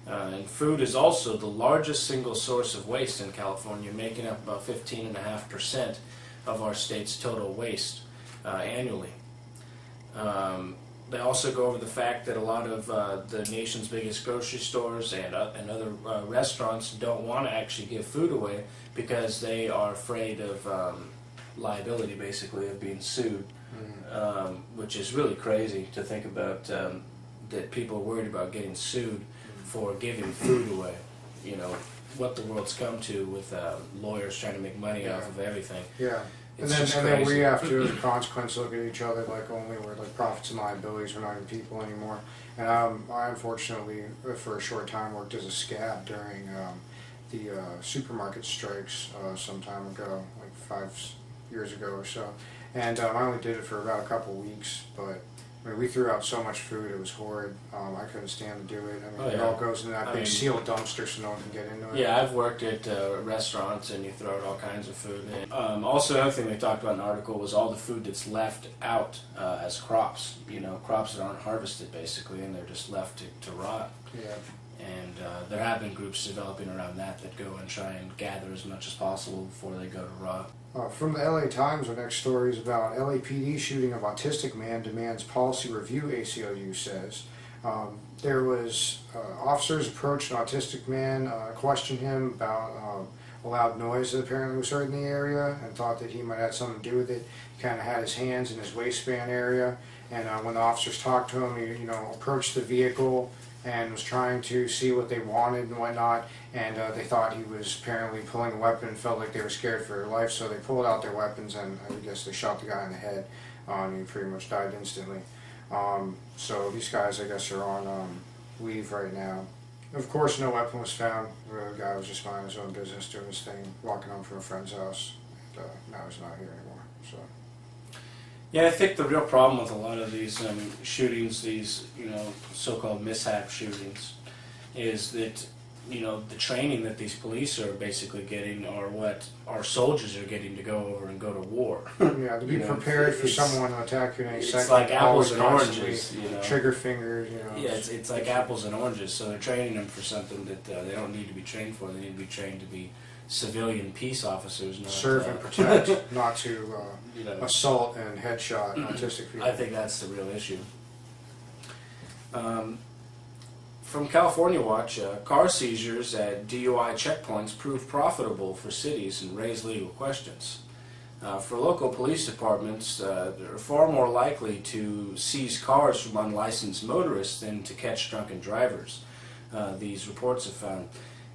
And food is also the largest single source of waste in California, making up about 15.5% of our state's total waste annually. They also go over the fact that a lot of the nation's biggest grocery stores and other restaurants don't want to actually give food away because they are afraid of liability, basically, of being sued, which is really crazy to think about, that people are worried about getting sued for giving food away. You know, what the world's come to with lawyers trying to make money off of everything. Yeah. And It's then we have to, as a consequence, look at each other like only we're like profits and liabilities. We're not even people anymore. And I unfortunately, for a short time, worked as a scab during the supermarket strikes some time ago, like 5 years ago or so. And I only did it for about a couple weeks, but I mean, we threw out so much food, it was horrid. I couldn't stand to do it. I mean, it all goes in that big sealed dumpster so no one can get into it. Yeah, I've worked at restaurants and you throw out all kinds of food. And, also, another thing they talked about in the article was all the food that's left out as crops. You know, crops that aren't harvested, basically, and they're just left to rot. Yeah. And there have been groups developing around that go and try and gather as much as possible before they go to rot. From the LA Times, our next story is about LAPD shooting of autistic man demands policy review, ACLU says. There was officers approached an autistic man, questioned him about a loud noise that apparently was heard in the area and thought that he might have something to do with it. He kind of had his hands in his waistband area, and when the officers talked to him, he approached the vehicle and was trying to see what they wanted and whatnot, and they thought he was apparently pulling a weapon and felt like they were scared for their life, so they pulled out their weapons and I guess they shot the guy in the head, and he pretty much died instantly. So these guys, I guess, are on leave right now. Of course, no weapon was found. The guy was just minding his own business, doing his thing, walking home from a friend's house, and now he's not here anymore. So. Yeah, I think the real problem with a lot of these shootings, these so-called mishap shootings, is that the training that these police are basically getting are what our soldiers are getting to go over and go to war. Yeah, to be prepared for someone to attack you in any second. It's like apples and oranges. Trigger fingers. Yeah, it's like apples and oranges. So they're training them for something that they don't need to be trained for. They need to be trained to be civilian peace officers, not serve and protect, not to assault and headshot autistic people. I think that's the real issue. From California Watch, car seizures at DUI checkpoints prove profitable for cities and raise legal questions. For local police departments, they're far more likely to seize cars from unlicensed motorists than to catch drunken drivers, these reports have found.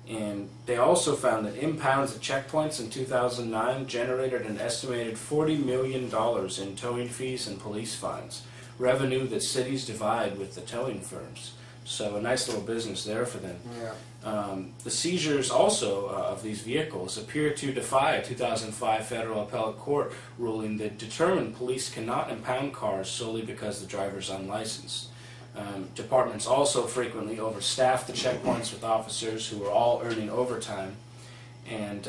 And they also found that impounds at checkpoints in 2009 generated an estimated $40 million in towing fees and police fines, revenue that cities divide with the towing firms. So a nice little business there for them. Yeah. The seizures also of these vehicles appear to defy a 2005 federal appellate court ruling that determined police cannot impound cars solely because the driver's unlicensed. Departments also frequently overstaff the checkpoints with officers who are all earning overtime, and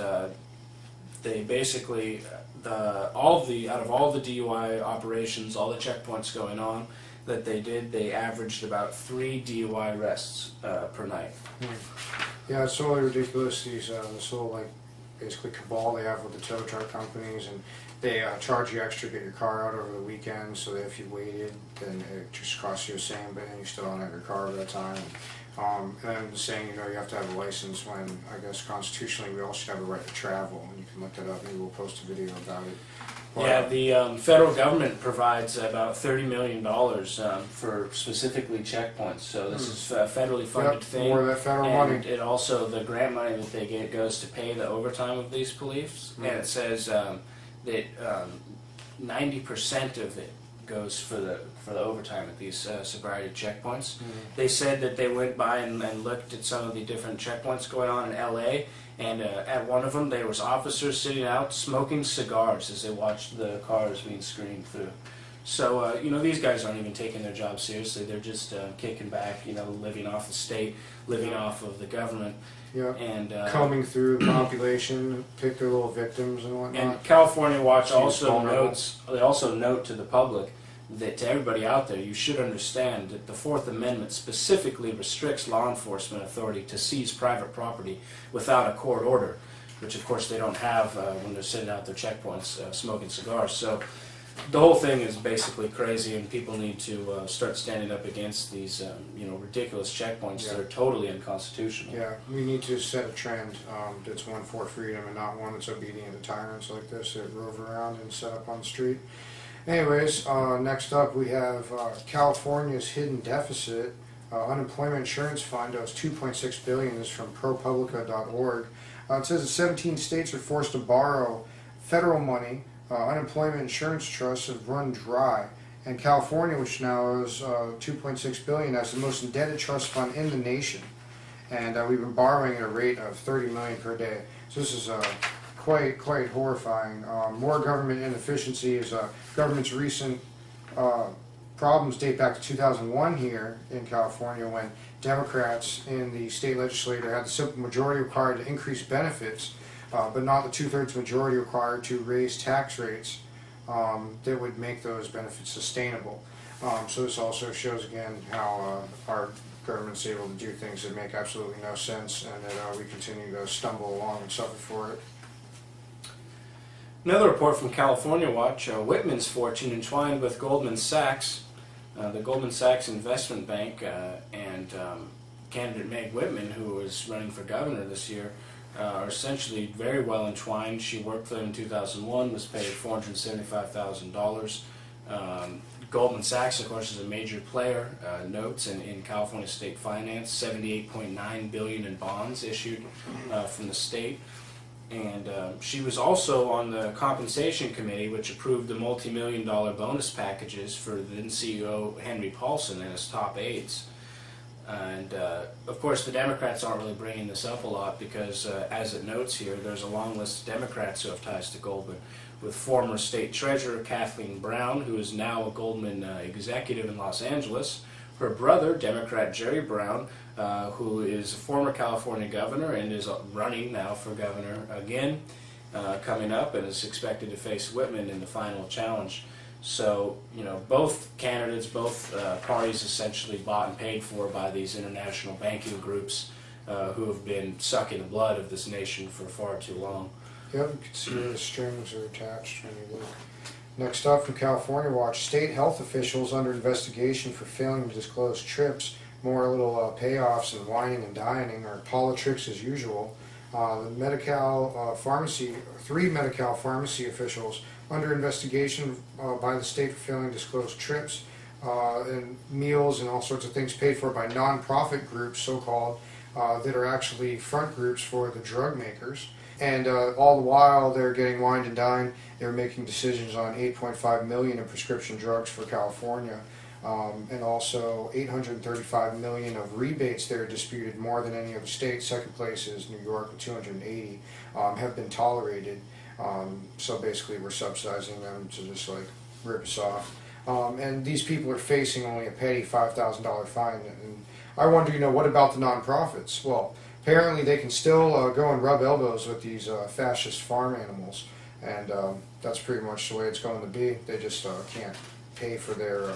they basically out of all the DUI operations, all the checkpoints going on that they did, they averaged about 3 DUI arrests per night. Yeah, it's totally ridiculous. This whole basically cabal they have with the tow truck companies, and they charge you extra to get your car out over the weekend, so that if you waited, then it just costs you the same, but then you still don't have your car at that time. And then saying, you have to have a license when, I guess, constitutionally we all should have a right to travel, and you can look that up. Maybe we'll post a video about it. But, yeah, the federal government provides about $30 million for specifically checkpoints, so this is a federally funded thing. More of that federal and money. It also, the grant money that they get goes to pay the overtime of these police, and it says that 90% of it goes for the overtime at these sobriety checkpoints. They said that they went by and looked at some of the different checkpoints going on in LA, and at one of them there was officers sitting out smoking cigars as they watched the cars being screened through. So these guys aren't even taking their job seriously. They're just kicking back, living off the state, living off of the government. Yeah, and combing through the population, pick their little victims and whatnot. And California Watch also notes, they also note to the public that to everybody out there, you should understand that the Fourth Amendment specifically restricts law enforcement authority to seize private property without a court order, which of course they don't have when they're sitting out their checkpoints smoking cigars. So the whole thing is basically crazy, and people need to start standing up against these ridiculous checkpoints that are totally unconstitutional. Yeah, we need to set a trend that's one for freedom and not one that's obedient to tyrants like this that rove around and set up on the street. Anyways, next up we have California's hidden deficit. Unemployment insurance fund owes $2.6 billion. This is from ProPublica.org. It says that 17 states are forced to borrow federal money. Unemployment insurance trusts have run dry, and California, which now owes $2.6 billion, has the most indebted trust fund in the nation. And we've been borrowing at a rate of $30 million per day. So this is quite horrifying. More government inefficiency is government's recent problems date back to 2001 here in California, when Democrats in the state legislature had the simple majority required to increase benefits, but not the two-thirds majority required to raise tax rates that would make those benefits sustainable. So this also shows again how our government's able to do things that make absolutely no sense, and that we continue to stumble along and suffer for it. Another report from California Watch, Whitman's fortune entwined with Goldman Sachs. The Goldman Sachs investment bank and candidate Meg Whitman, who was running for governor this year, are essentially very well entwined. She worked for them in 2001, was paid $475,000. Goldman Sachs, of course, is a major player, notes in California state finance, $78.9 billion in bonds issued from the state. And she was also on the compensation committee, which approved the multi-million-dollar bonus packages for the then CEO Henry Paulson and his top aides. And of course, the Democrats aren't really bringing this up a lot because, as it notes here, there's a long list of Democrats who have ties to Goldman, with former state treasurer Kathleen Brown, who is now a Goldman executive in Los Angeles, her brother, Democrat Jerry Brown, who is a former California governor and is running now for governor again, coming up, and is expected to face Whitman in the final challenge. So, both candidates, both parties essentially bought and paid for by these international banking groups who have been sucking the blood of this nation for far too long. Yep, you can see where the strings are attached when you look. Next up from California Watch, state health officials under investigation for failing to disclose trips. More little payoffs and whining and dining, or politics as usual. The Medi-Cal pharmacy, 3 Medi-Cal pharmacy officials under investigation by the state for failing to disclose trips and meals and all sorts of things paid for by non-profit groups, so-called, that are actually front groups for the drug makers. And all the while they're getting wined and dined, they're making decisions on $8.5 million in prescription drugs for California. And also $835 million of rebates that are disputed, more than any other state. Second place is New York with 280, have been tolerated. So basically we're subsidizing them to just like rip us off. And these people are facing only a petty $5,000 fine. And I wonder, what about the nonprofits? Well, apparently they can still go and rub elbows with these fascist farm animals. And that's pretty much the way it's going to be. They just can't pay for their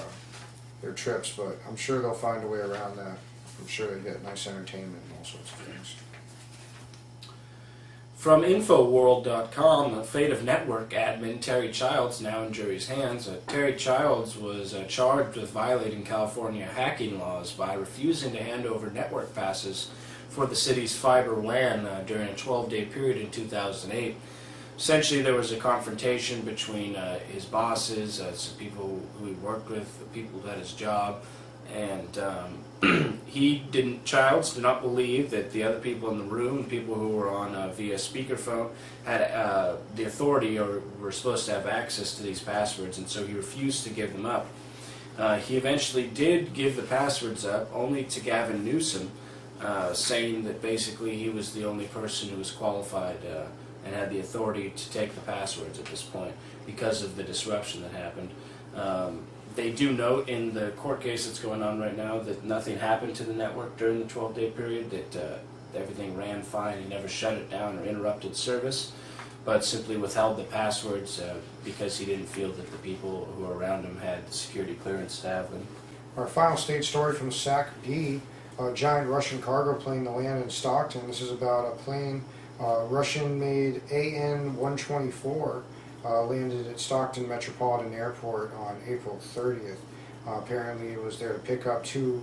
trips, but I'm sure they'll find a way around that. I'm sure they get nice entertainment and all sorts of things. From Infoworld.com, the fate of network admin Terry Childs now in jury's hands. Terry Childs was charged with violating California hacking laws by refusing to hand over network passes for the city's fiber WAN during a 12-day period in 2008. Essentially, there was a confrontation between his bosses, some people who he worked with, the people who had his job, and Childs did not believe that the other people in the room, people who were on via speakerphone, had the authority or were supposed to have access to these passwords, and so he refused to give them up. He eventually did give the passwords up, only to Gavin Newsom, saying that basically he was the only person who was qualified and had the authority to take the passwords at this point because of the disruption that happened. They do note in the court case that's going on right now that nothing happened to the network during the 12-day period, that everything ran fine. He never shut it down or interrupted service. but simply withheld the passwords because he didn't feel that the people who were around him had security clearance to have them. Our final state story from SAC B, a giant Russian cargo plane to land in Stockton. This is about a plane, Russian-made AN-124, landed at Stockton Metropolitan Airport on April 30th. Apparently it was there to pick up two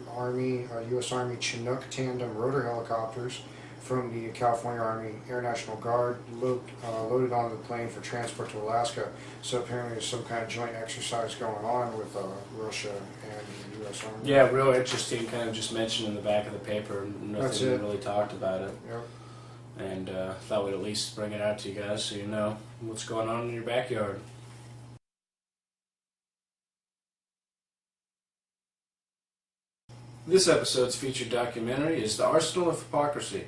U.S. Army Chinook tandem rotor helicopters from the California Army Air National Guard, loaded onto the plane for transport to Alaska. So apparently there's some kind of joint exercise going on with Russia and the U.S. Army. Yeah, real interesting, kind of just mentioned in the back of the paper. Nothing really talked about it. Yep. And thought we'd at least bring it out to you guys so you know what's going on in your backyard. This episode's featured documentary is The Arsenal of Hypocrisy,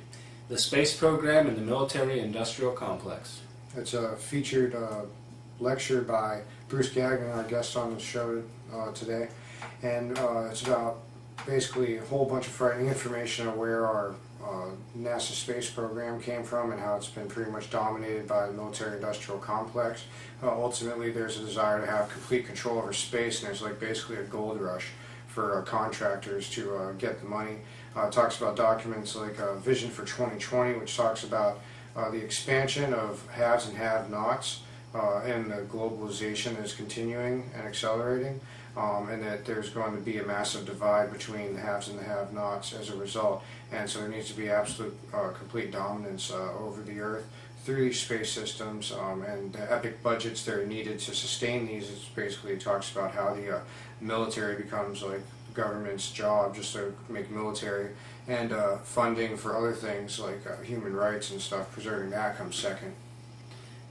the space program in the military-industrial complex. It's a featured lecture by Bruce Gagnon, our guest on the show today, and it's about basically a whole bunch of frightening information on where our NASA space program came from and how it's been pretty much dominated by the military-industrial complex. Ultimately, there's a desire to have complete control over space, and there's like basically a gold rush for contractors to get the money. It talks about documents like Vision for 2020, which talks about the expansion of haves and have-nots and the globalization that is continuing and accelerating, and that there's going to be a massive divide between the haves and the have-nots as a result. And so there needs to be absolute complete dominance over the Earth through these space systems, and the epic budgets that are needed to sustain these. It basically talks about how the military becomes like the government's job just to make military, and funding for other things like human rights and stuff, preserving that comes second.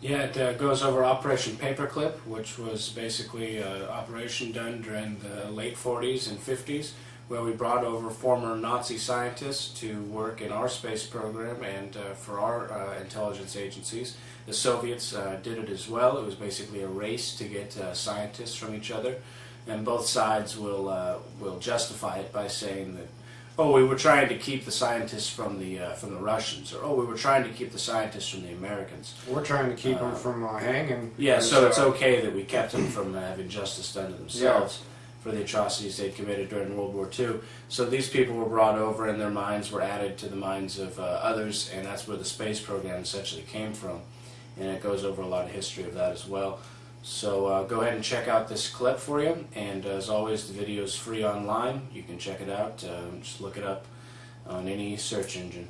Yeah, it goes over Operation Paperclip, which was basically an operation done during the late 40s and 50s, where we brought over former Nazi scientists to work in our space program and for our intelligence agencies. The Soviets did it as well. It was basically a race to get scientists from each other, and both sides will justify it by saying that, oh, we were trying to keep the scientists from the Russians, or oh, we were trying to keep the scientists from the Americans. We're trying to keep them from hanging. Yeah, so it's okay that we kept them from having justice done to themselves. Yeah. For the atrocities they committed during World War II. So these people were brought over and their minds were added to the minds of others, and that's where the space program essentially came from. And it goes over a lot of history of that as well. So go ahead and check out this clip for you, and as always the video is free online. You can check it out, just look it up on any search engine.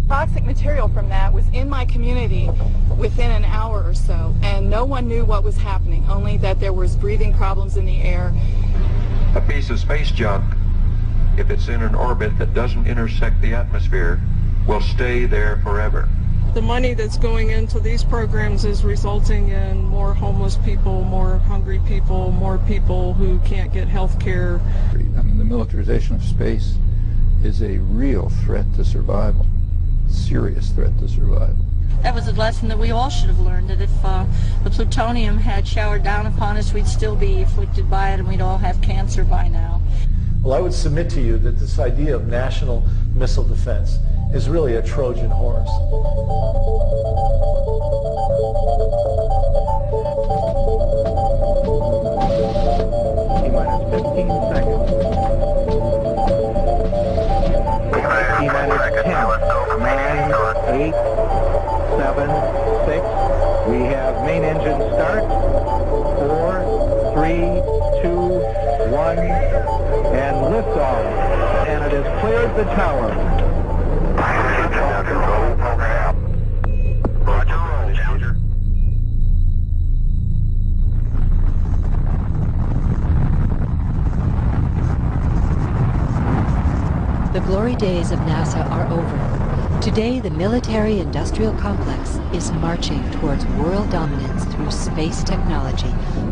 Toxic material from that was in my community within an hour or so, and no one knew what was happening, only that there was breathing problems in the air. A piece of space junk, if it's in an orbit that doesn't intersect the atmosphere, will stay there forever. The money that's going into these programs is resulting in more homeless people, more hungry people, more people who can't get health care. I mean, the militarization of space is a real threat to survival. Serious threat to survival. That was a lesson that we all should have learned, that if the plutonium had showered down upon us, we'd still be afflicted by it and we'd all have cancer by now. Well, I would submit to you that this idea of national missile defense is really a Trojan horse. T-minus 15 seconds. T-minus 10, 9, 8, 7, 6. We have main engine start. 4, 3, 2, 1, and liftoff. And it has cleared the tower. The glory days of NASA are over. Today, the military-industrial complex is marching towards world dominance through space technology.